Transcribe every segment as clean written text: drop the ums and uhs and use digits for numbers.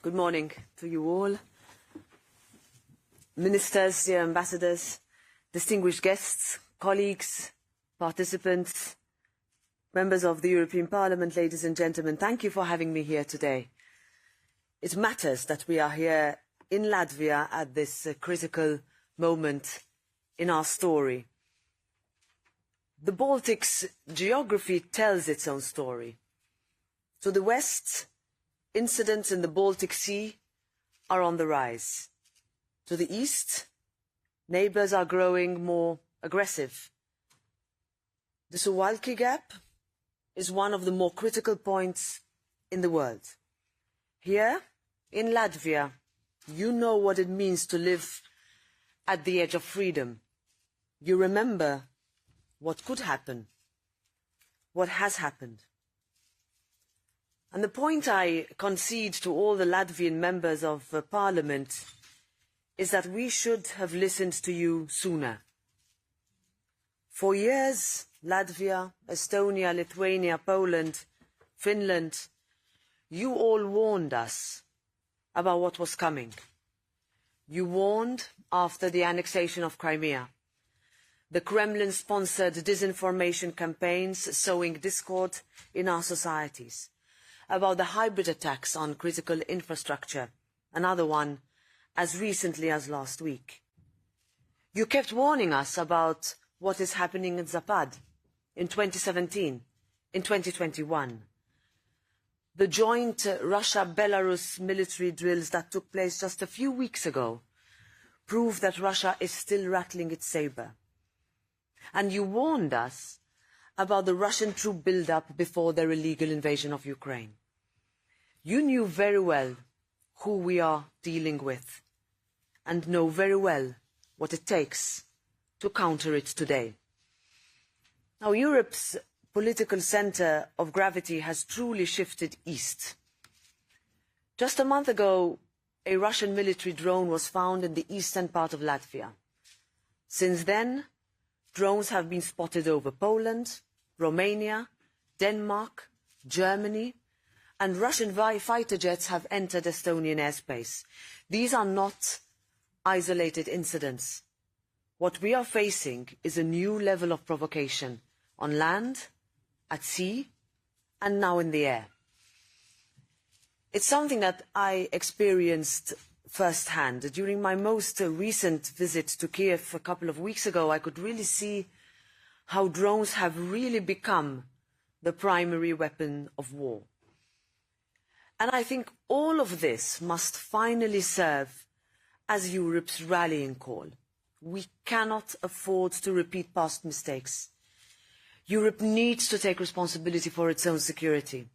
Good morning to you all. Ministers, dear ambassadors, distinguished guests, colleagues, participants, members of the European Parliament, ladies and gentlemen, thank you for having me here today. It matters that we are here in Latvia at this critical moment in our story. The Baltic's geography tells its own story. To the west, incidents in the Baltic Sea are on the rise. To the east, neighbours are growing more aggressive. The Suwalki Gap is one of the more critical points in the world. Here, in Latvia, you know what it means to live at the edge of freedom. You remember what could happen, what has happened. And the point I concede to all the Latvian members of Parliament is that we should have listened to you sooner. For years, Latvia, Estonia, Lithuania, Poland, Finland, you all warned us about what was coming. You warned after the annexation of Crimea. The Kremlin-sponsored disinformation campaigns sowing discord in our societies, about the hybrid attacks on critical infrastructure, another one as recently as last week. You kept warning us about what is happening in Zapad in 2017, in 2021. The joint Russia-Belarus military drills that took place just a few weeks ago prove that Russia is still rattling its saber. And you warned us about the Russian troop build-up before their illegal invasion of Ukraine. You knew very well who we are dealing with and know very well what it takes to counter it today. Now, Europe's political centre of gravity has truly shifted east. Just a month ago, a Russian military drone was found in the eastern part of Latvia. Since then, drones have been spotted over Poland, Romania, Denmark, Germany, and Russian fighter jets have entered Estonian airspace. These are not isolated incidents. What we are facing is a new level of provocation on land, at sea, and now in the air. It's something that I experienced firsthand. During my most recent visit to Kiev a couple of weeks ago, I could really see how drones have really become the primary weapon of war. And I think all of this must finally serve as Europe's rallying call. We cannot afford to repeat past mistakes. Europe needs to take responsibility for its own security.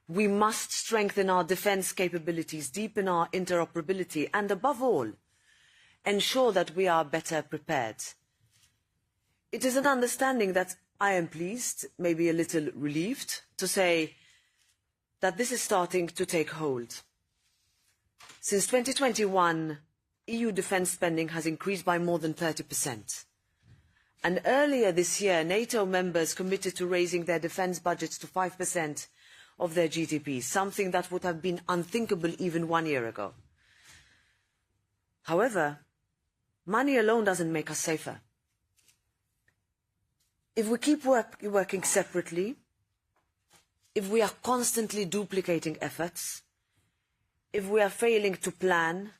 We must strengthen our defence capabilities, deepen our interoperability, and above all, ensure that we are better prepared. It is an understanding that I am pleased, maybe a little relieved, to say that this is starting to take hold. Since 2021, EU defence spending has increased by more than 30%. And earlier this year, NATO members committed to raising their defence budgets to 5% of their GDP, something that would have been unthinkable even 1 year ago. However, money alone doesn't make us safer. If we keep working separately, if we are constantly duplicating efforts, if we are failing to plan,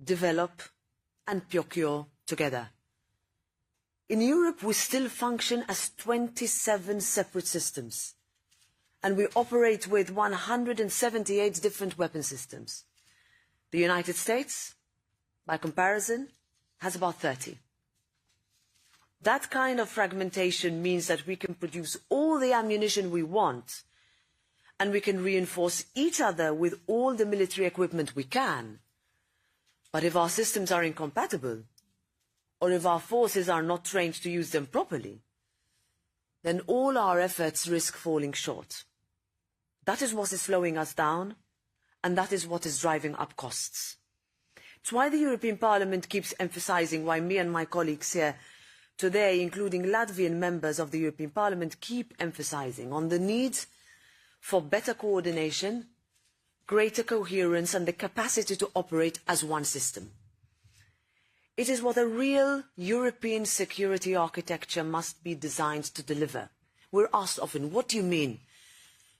develop and procure together. In Europe, we still function as 27 separate systems, and we operate with 178 different weapon systems. The United States, by comparison, has about 30. That kind of fragmentation means that we can produce all the ammunition we want, and we can reinforce each other with all the military equipment we can. But if our systems are incompatible, or if our forces are not trained to use them properly, then all our efforts risk falling short. That is what is slowing us down, and that is what is driving up costs. It's why the European Parliament keeps emphasising, why me and my colleagues here today, including Latvian members of the European Parliament, keep emphasising on the need for better coordination greater coherence and the capacity to operate as one system. It is what a real European security architecture must be designed to deliver. We're asked often, what do you mean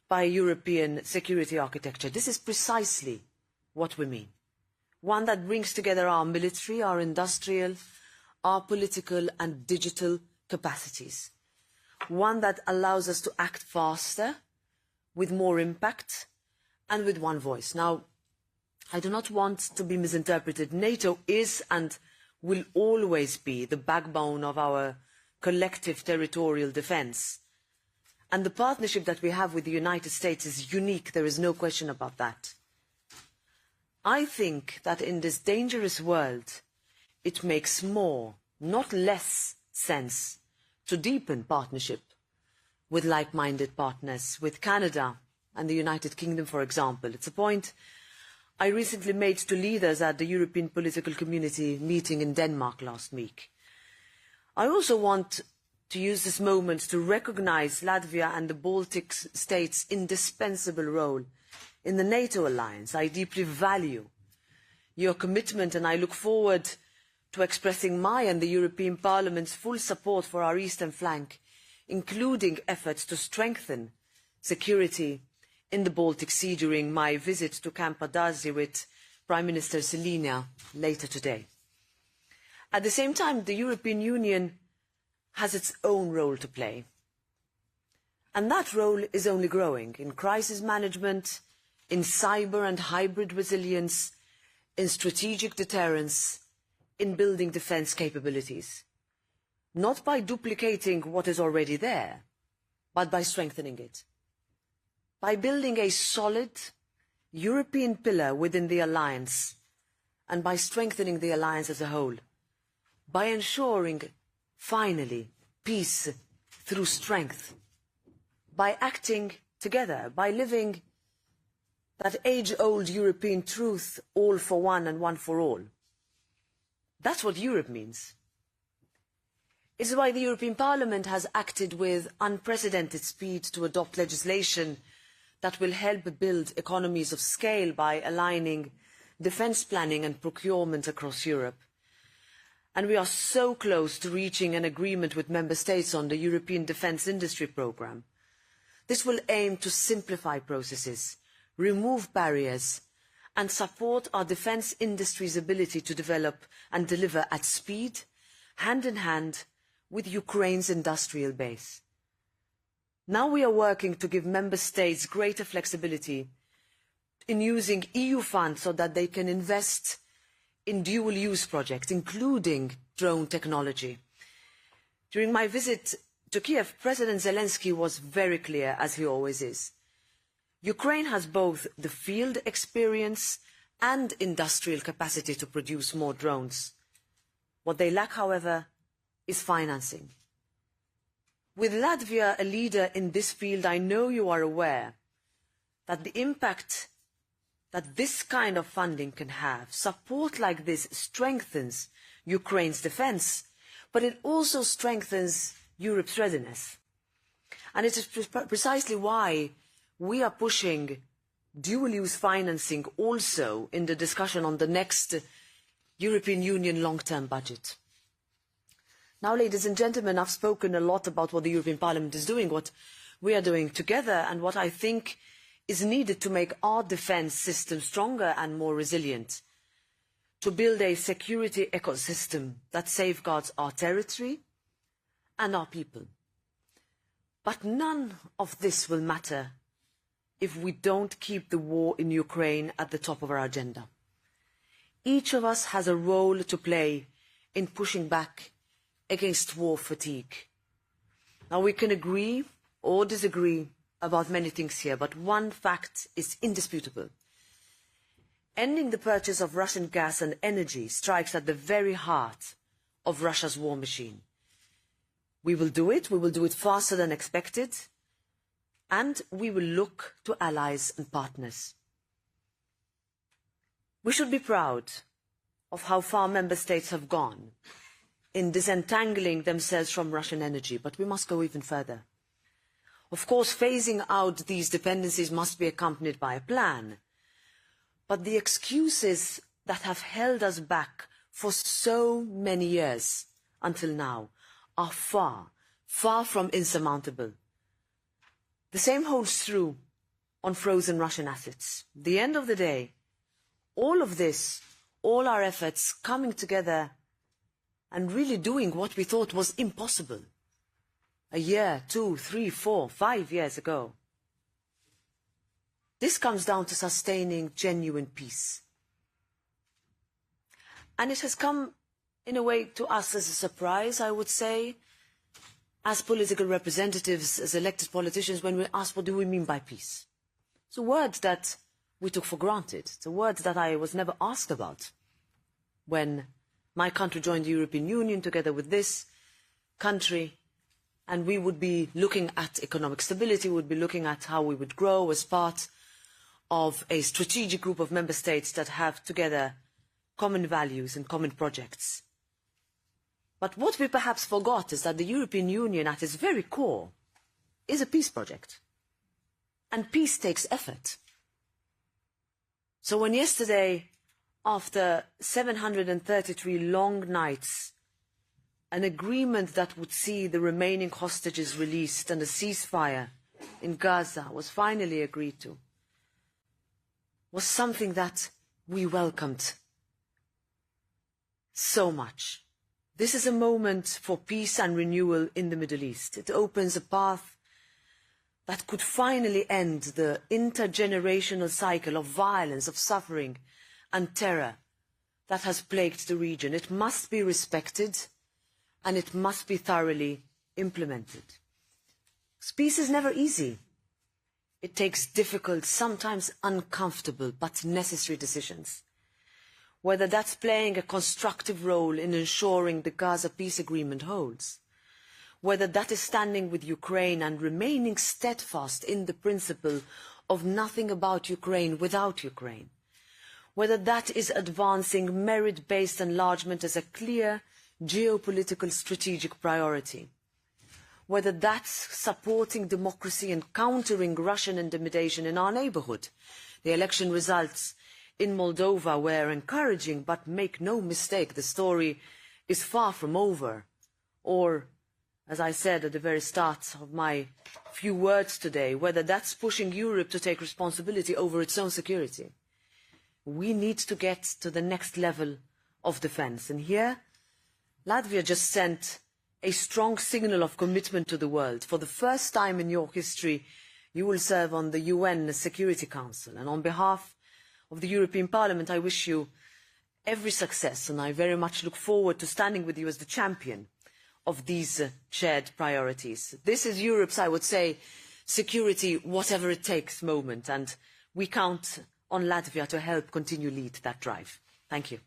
by European security architecture? This is precisely what we mean. One that brings together our military, our industrial, our political and digital capacities. One that allows us to act faster, with more impact, and with one voice. Now, I do not want to be misinterpreted. NATO is and will always be the backbone of our collective territorial defence. And the partnership that we have with the United States is unique, there is no question about that. I think that in this dangerous world, it makes more, not less, sense to deepen partnership with like-minded partners, with Canada and the United Kingdom, for example. It's a point I recently made to leaders at the European Political Community meeting in Denmark last week. I also want to use this moment to recognise Latvia and the Baltic states' indispensable role in the NATO alliance. I deeply value your commitment and I look forward to expressing my and the European Parliament's full support for our eastern flank, including efforts to strengthen security in the Baltic Sea during my visit to Camp Adazi with Prime Minister Selina later today. At the same time, the European Union has its own role to play. And that role is only growing in crisis management, in cyber and hybrid resilience, in strategic deterrence, in building defence capabilities. Not by duplicating what is already there, but by strengthening it. By building a solid European pillar within the alliance, and by strengthening the alliance as a whole. By ensuring, finally, peace through strength. By acting together, by living that age-old European truth, all for one and one for all. That's what Europe means. It's why the European Parliament has acted with unprecedented speed to adopt legislation that will help build economies of scale by aligning defence planning and procurement across Europe. And we are so close to reaching an agreement with Member States on the European Defence Industry Programme. This will aim to simplify processes, remove barriers, and support our defence industry's ability to develop and deliver at speed, hand in hand with Ukraine's industrial base. Now we are working to give Member States greater flexibility in using EU funds so that they can invest in dual-use projects, including drone technology. During my visit to Kiev, President Zelensky was very clear, as he always is. Ukraine has both the field experience and industrial capacity to produce more drones. What they lack, however, is financing. With Latvia a leader in this field, I know you are aware that the impact that this kind of funding can have, support like this strengthens Ukraine's defence, but it also strengthens Europe's readiness. And it is precisely why we are pushing dual-use financing also in the discussion on the next European Union long-term budget. Now, ladies and gentlemen, I've spoken a lot about what the European Parliament is doing, what we are doing together, and what I think is needed to make our defence system stronger and more resilient, to build a security ecosystem that safeguards our territory and our people. But none of this will matter if we don't keep the war in Ukraine at the top of our agenda. Each of us has a role to play in pushing back against war fatigue. Now, we can agree or disagree about many things here, but one fact is indisputable. Ending the purchase of Russian gas and energy strikes at the very heart of Russia's war machine. We will do it faster than expected, and we will look to allies and partners. We should be proud of how far Member States have gone in disentangling themselves from Russian energy, but we must go even further. Of course, phasing out these dependencies must be accompanied by a plan, But the excuses that have held us back for so many years until now are far, far from insurmountable. The same holds true on frozen Russian assets. At the end of the day, all of this, all our efforts coming together and really doing what we thought was impossible a year, 2, 3, 4, 5 years ago. This comes down to sustaining genuine peace. And it has come, in a way, to us as a surprise, I would say, as political representatives, as elected politicians, when we ask, what do we mean by peace? It's a word that we took for granted. It's a word that I was never asked about when my country joined the European Union together with this country, and we would be looking at economic stability, we would be looking at how we would grow as part of a strategic group of member states that have together common values and common projects. But what we perhaps forgot is that the European Union, at its very core, is a peace project. And peace takes effort. So when yesterday, after 733 long nights, an agreement that would see the remaining hostages released and a ceasefire in Gaza was finally agreed to, was something that we welcomed so much. This is a moment for peace and renewal in the Middle East. It opens a path that could finally end the intergenerational cycle of violence, of suffering and terror that has plagued the region. It must be respected and it must be thoroughly implemented. Peace is never easy. It takes difficult, sometimes uncomfortable, but necessary decisions. Whether that's playing a constructive role in ensuring the Gaza peace agreement holds, whether that is standing with Ukraine and remaining steadfast in the principle of nothing about Ukraine without Ukraine, whether that is advancing merit-based enlargement as a clear geopolitical strategic priority, whether that's supporting democracy and countering Russian intimidation in our neighbourhood. The election results in Moldova were encouraging, but make no mistake, the story is far from over. Or, as I said at the very start of my few words today, whether that's pushing Europe to take responsibility over its own security. We need to get to the next level of defence. And here, Latvia just sent a strong signal of commitment to the world. For the first time in your history, you will serve on the UN Security Council. And on behalf of the European Parliament, I wish you every success, and I very much look forward to standing with you as the champion of these shared priorities. This is Europe's, I would say, security, whatever it takes moment, and we count on Latvia to help continue lead that drive. Thank you.